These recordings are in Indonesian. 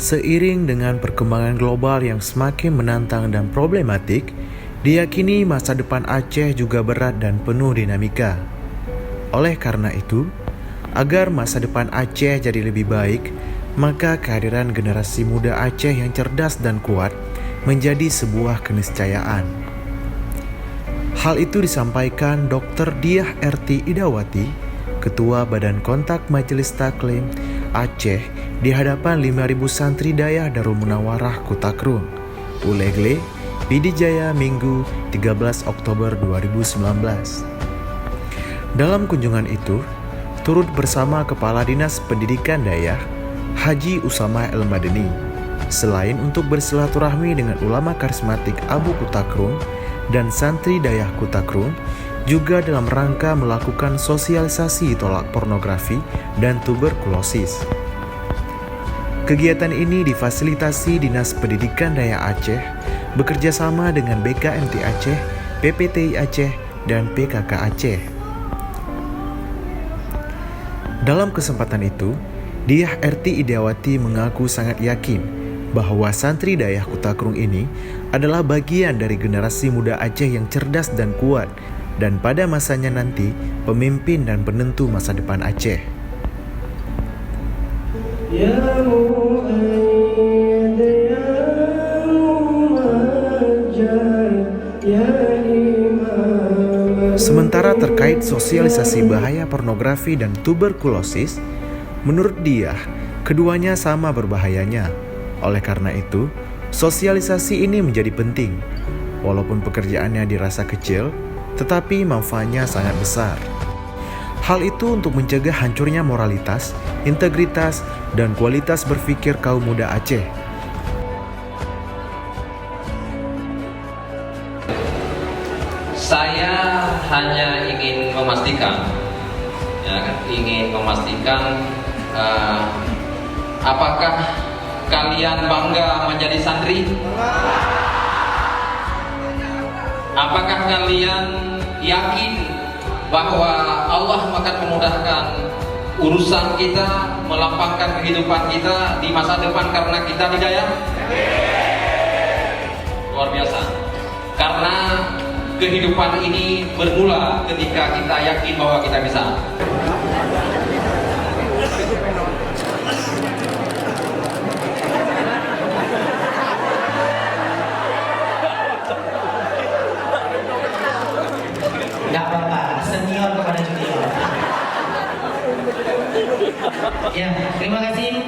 Seiring dengan perkembangan global yang semakin menantang dan problematik, diyakini masa depan Aceh juga berat dan penuh dinamika. Oleh karena itu, agar masa depan Aceh jadi lebih baik, maka kehadiran generasi muda Aceh yang cerdas dan kuat menjadi sebuah keniscayaan. Hal itu disampaikan Dr. Diah R.T. Idawati, Ketua Badan Kontak Majelis Taklim Aceh di hadapan 5.000 santri Dayah Darul Munawarah Kutakrung, Ulegle, Pidijaya, Minggu 13 Oktober 2019. Dalam kunjungan itu, turut bersama Kepala Dinas Pendidikan Dayah, Haji Usama El-Madeni, selain untuk bersilaturahmi dengan ulama karismatik Abu Kutakrung dan santri Dayah Kutakrung, juga dalam rangka melakukan sosialisasi tolak pornografi dan tuberkulosis. Kegiatan ini difasilitasi Dinas Pendidikan Dayah Aceh bekerjasama dengan BKMT Aceh, PPTI Aceh, dan PKK Aceh. Dalam kesempatan itu, Diah R.T. Idawati mengaku sangat yakin bahwa santri Dayah Kutakrung ini adalah bagian dari generasi muda Aceh yang cerdas dan kuat, dan pada masanya nanti pemimpin dan penentu masa depan Aceh. Sementara terkait sosialisasi bahaya pornografi dan tuberkulosis, menurut dia, keduanya sama berbahayanya. Oleh karena itu, sosialisasi ini menjadi penting. Walaupun pekerjaannya dirasa kecil, tetapi manfaatnya sangat besar. Hal itu untuk mencegah hancurnya moralitas, integritas, dan kualitas berpikir kaum muda Aceh. Saya hanya ingin memastikan, apakah kalian bangga menjadi santri? Apakah kalian yakin bahwa Allah akan memudahkan urusan kita, melapangkan kehidupan kita di masa depan karena kita Dayah? Luar biasa. Karena kehidupan ini bermula ketika kita yakin bahwa kita bisa. Nggak apa-apa, senior kepada junior. Ya, terima kasih.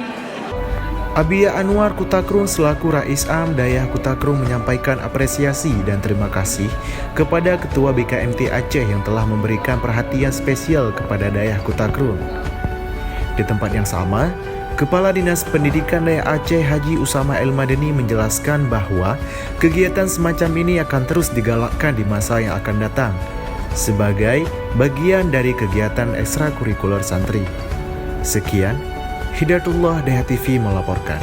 Abiyah Anwar Kutakrung selaku Rais Am Dayah Kutakrung menyampaikan apresiasi dan terima kasih kepada Ketua BKMT Aceh yang telah memberikan perhatian spesial kepada Dayah Kutakrung. Di tempat yang sama, Kepala Dinas Pendidikan Dayah Aceh Haji Usama El-Madeni menjelaskan bahwa kegiatan semacam ini akan terus digalakkan di masa yang akan datang sebagai bagian dari kegiatan ekstrakurikuler santri. Sekian, Hidayatullah Dayah TV melaporkan.